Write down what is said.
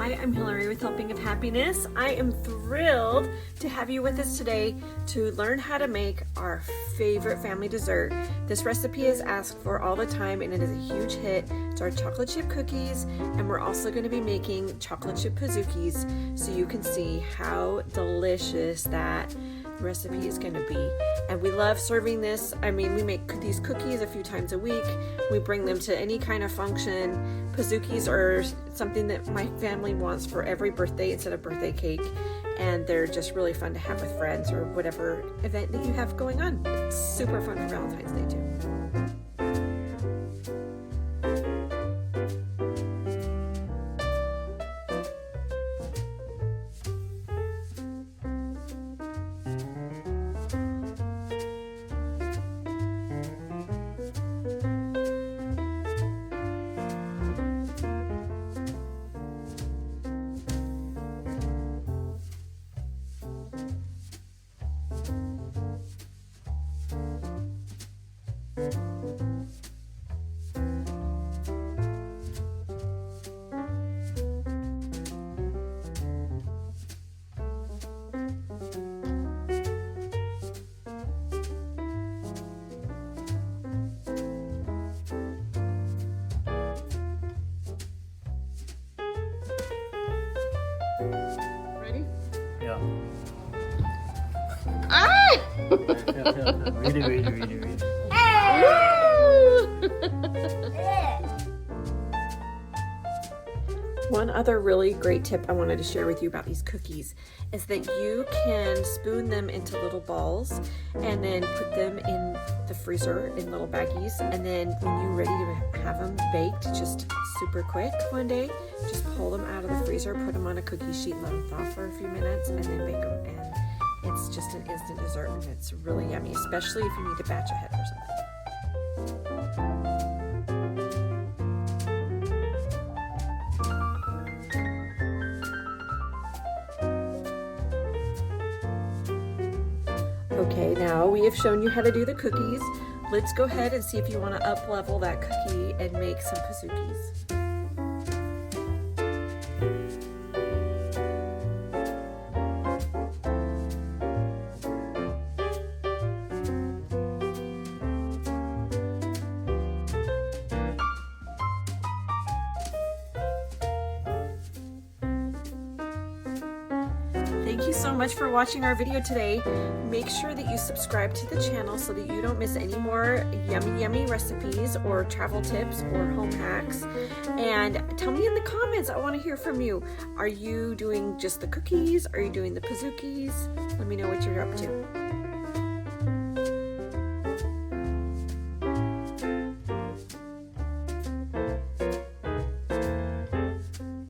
Hi, I'm Hillary with Helping of Happiness. I am thrilled to have you with us today to learn how to make our favorite family dessert. This recipe is asked for all the time and it is a huge hit. It's our chocolate chip cookies, and we're also going to be making chocolate chip pizookies so you can see how delicious that recipe is going to be. And we love serving this. I mean, we make these cookies a few times a week. We bring them to any kind of function. Pizookies are something that my family wants for every birthday instead of birthday cake, and they're just really fun to have with friends or whatever event that you have going on. It's super fun for Valentine's Day too. Ready? Yeah. Ah! Yeah. Really. One other really great tip I wanted to share with you about these cookies is that you can spoon them into little balls and then put them in the freezer in little baggies, and then when you're ready to have them baked just super quick one day, just pull them out of the freezer, put them on a cookie sheet, let them thaw for a few minutes, and then bake them. And it's just an instant dessert, and it's really yummy, especially if you need to batch ahead or something. Okay, now we have shown you how to do the cookies. Let's go ahead and see if you want to up-level that cookie and make some pizookies. Thank you so much for watching our video today. Make sure that you subscribe to the channel so that you don't miss any more yummy recipes or travel tips or home hacks. And tell me in the comments, I want to hear from you. Are you doing just the cookies? Are you doing the pizookies? Let me know what you're up to.